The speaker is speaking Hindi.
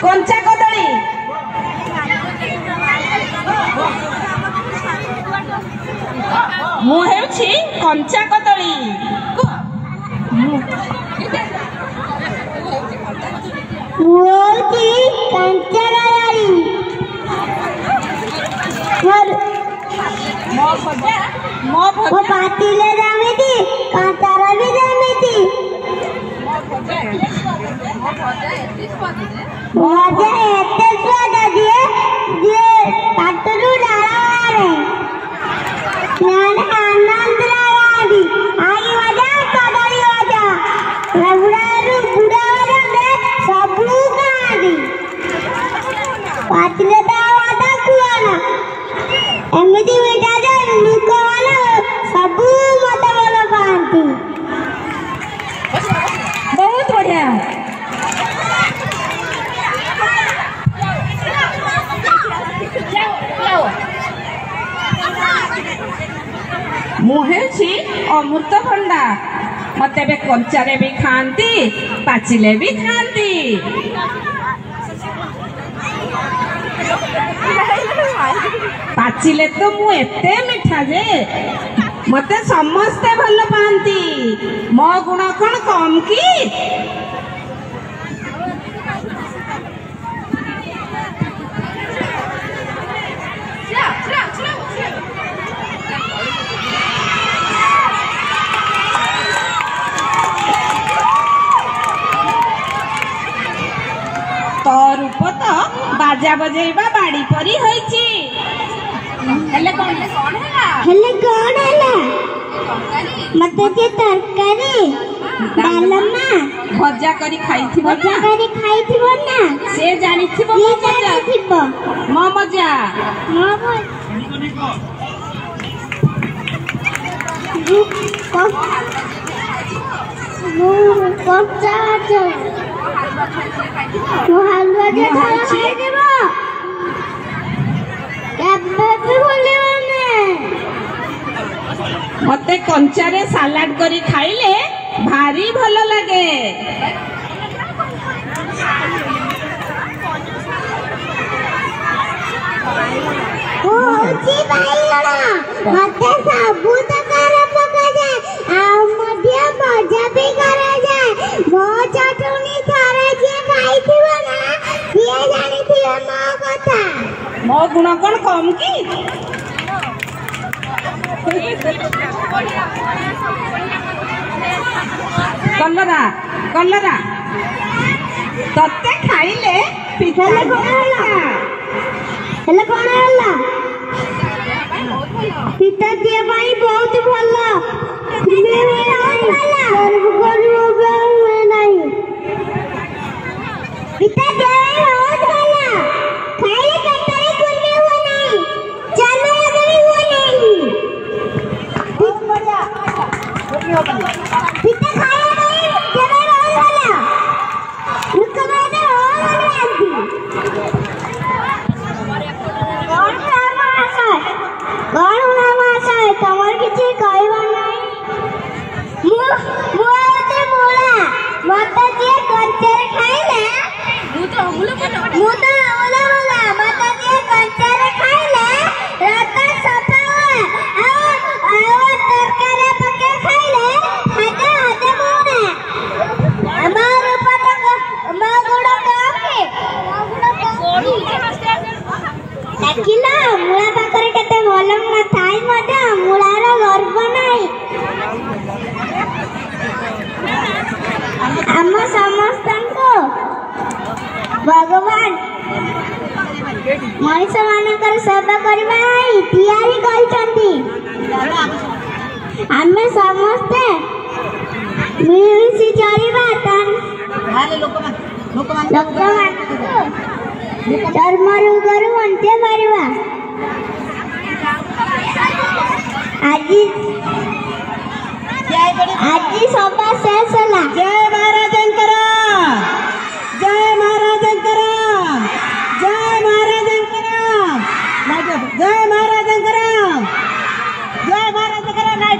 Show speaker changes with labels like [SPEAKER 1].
[SPEAKER 1] कंचा कदली मु हेउछि कंचा कदली
[SPEAKER 2] ମୋ ପାଟିଲେ ଯେମିତି କାଁଚାର ବି ଯେମିତି ମଜା ଏତେ ସ୍ୱାଦ ଯେ ପାଟିରୁ ଡାଳ ବାହାରେ ଆନନ୍ଦ ଲାଗନ୍ତି ଆଇ ମଜା କଦଳୀ ମଜା ବୁଢ଼ାରୁ ବୁଢ଼ା ପର୍ଯ୍ୟନ୍ତ ସବୁ ଖାଆନ୍ତି ପାଟିଲେ ତା ମଜା କୁହନା ଏମିତି ମିଠା ଯେ ଲୋକମାନେ ସବୁ ମତେ ଭଲ ପାଆନ୍ତି।
[SPEAKER 1] बहुत बढ़िया मुहे अमृतभंडा मते बे कंचारे भी खाती पाचिले भी खाती पाचिले तो मु एते मिठा जे मते समस्ते भल पाती मो गुण कौन कम की तो रूप तो बाजा बजेबा बाड़ी परी होईची हेले कौन है
[SPEAKER 2] मते जे तरकारी डालमा
[SPEAKER 1] भजा करी खाइथिबो
[SPEAKER 2] ना
[SPEAKER 1] से जानिथिबो मो मजा मते कंचारे सालाड करी खाइले भारी भल लगे
[SPEAKER 2] मते सबू तकार पका जाए आ मध्य मजा भी करा जाए मो चटनी थारे जे खाइथिबो ना किए जानिथिबो मो कथा
[SPEAKER 1] मो गुण कोन कम की कलरा कलरा तते खाइले पिठले
[SPEAKER 2] कौन है पिता दिए भाई बहुत भला नहीं पिता दिए बहुत भला खाइले कटरे कुछ हुआ नहीं चलो अगर हुआ नहीं बहुत बढ़िया पिता खाया नहीं जरा बहुत भला रुक मैंने और आंटी कौन तमर किसी कहवा नहीं मुझे मोला मत जे कंचर खाइले मुझे ओला मोला मत जे कंचर खाइले रात सफा आ तरकारी पके खाइ सेवा करबा तैयारी करछंती आमे समस्ते मिलमिशि चलिबा धर्मरू गरु अंते पारिबा आज सभा शेष होला।
[SPEAKER 1] जय महाराजंकर जय महाराजंकर जय महाराजंकर जय महाराजंकर जय महाराजंकर
[SPEAKER 3] नाही